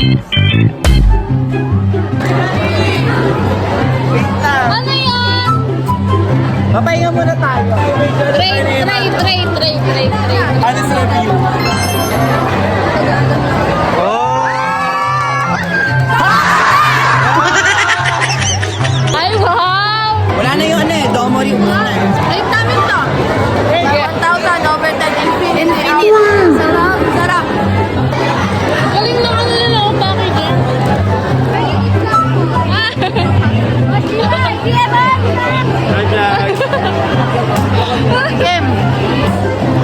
Ano yan? Papahinga muna tayo. Tray. Honest review. Oh! Ay, wow! Wala na yung ano eh, Domori muna eh. Ayun namin to. 1,000 over 10 infinity. Sarap. Galing na ano nila ako packaging. Kim,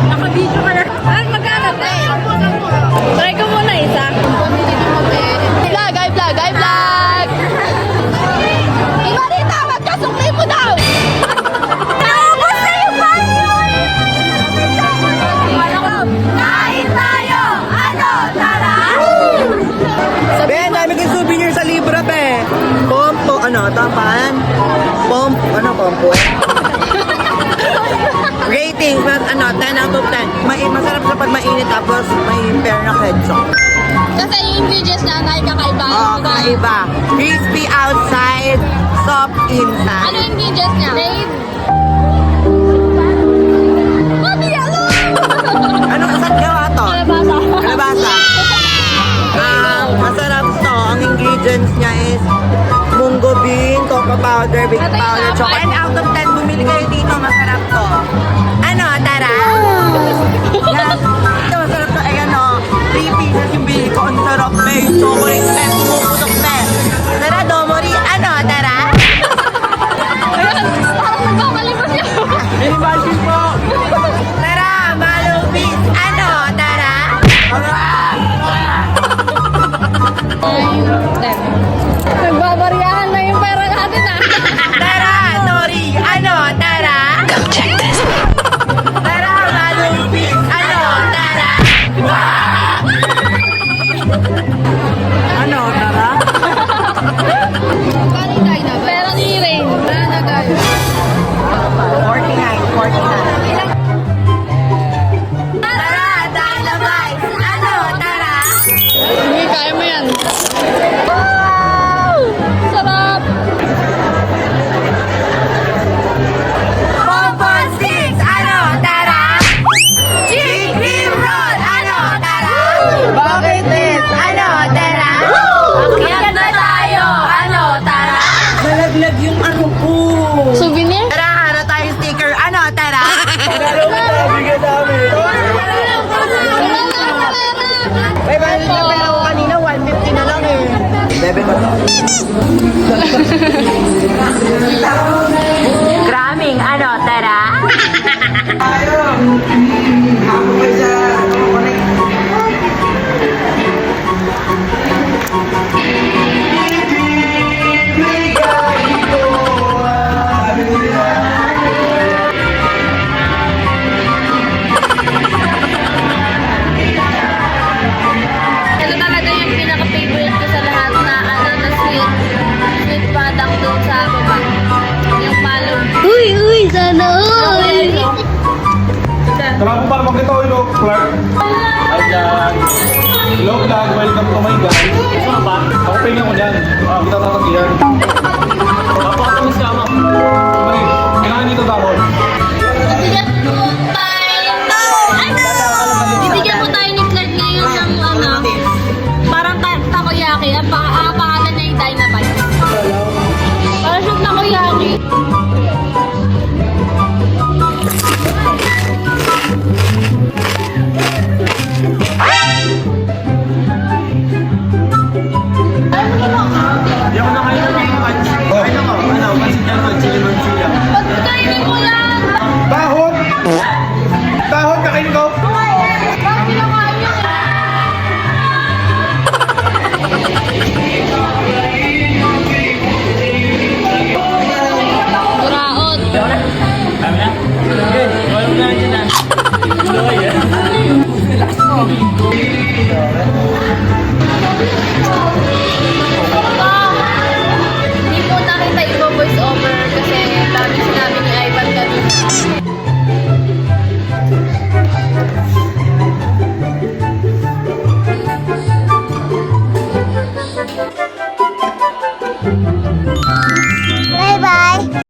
naka-video ka na. Ay, magkano tayo? Try ko muna isa. Vlog! Imarita, magkasukli mo daw! Naubos na yung banyo! Kain tayo! Ano, tara? Ben, dami kong souvenir sa Libra, be. Pompo, ano, tapan? Pompo? Rating, ano, 10 out of 10. Masarap sa pag mainit, tapos may pair na ketchup. Kasi yung ingredients na nakikakaiba. Oh, kakaiba. Crispy outside, soft inside. Ano yung ingredients niya? Raid. Mami, ano? Ano, saan gawa to? Kalabasa. Kalabasa. Masarap to. Ang ingredients niya is munggo bean, cocoa powder, baking powder, chocolate. 10 out of 10. Bumili kayo dito. Masarap to. Ano, tara? Yes. Ito, masarap to. Ayan o. 3 pieces yung bili ko. Ang sarap, may chocolate test. Pumuputok na. Tara, Domori. Ano, tara? Parang nagpapalibot yun. Imagine po. Tara, Malubis. Ano, tara? Nagbabariyahan na yung pera natin ah. Tara, Tori. Ano, tara? Check this. Tara, Malubis. Ano, tara? Ano, tara? Pera ni Rain. 49. Tara, Dynamite. Ano, tara? Hindi, kaya mo yan. Wow! Sarap! Bonbon Sticks. Ano, tara? Chick Cream Roll. Ano, tara? Bakit this? Ano, tara? Akyat na tayo! Ano, tara? Malaglag yung ano ko. Souvenir? Tara, ano tayong sticker? Ano, tara? May balik na pera ko kanina, 150 na lang eh. Bebe ba to? Graming, ano, tara? Ito talaga yung pinaka-favorite ko sa lahat na ano na sweet product doon sa baba. Yung palong. Uy, sana all! Tara po para makita ko yung Clark. Ayan. Hello vlog, welcome to my guys. Ano ba? Ako pingin ko dyan. Kita natin yan. Papakatamis ka mo. Mali, kailangan dito dahon. Bibigyan mo tayo ni Clark ngayon ng ano, parang takoyaki. Ang pangalan niya yung Dynamite. Parang siyang takoyaki. Hindi ako nakain ng pansi. Ano ko? Ano? Pansi dyan ko. Chili mansi yan. Pagkainin mo yan! Dahon! Bye!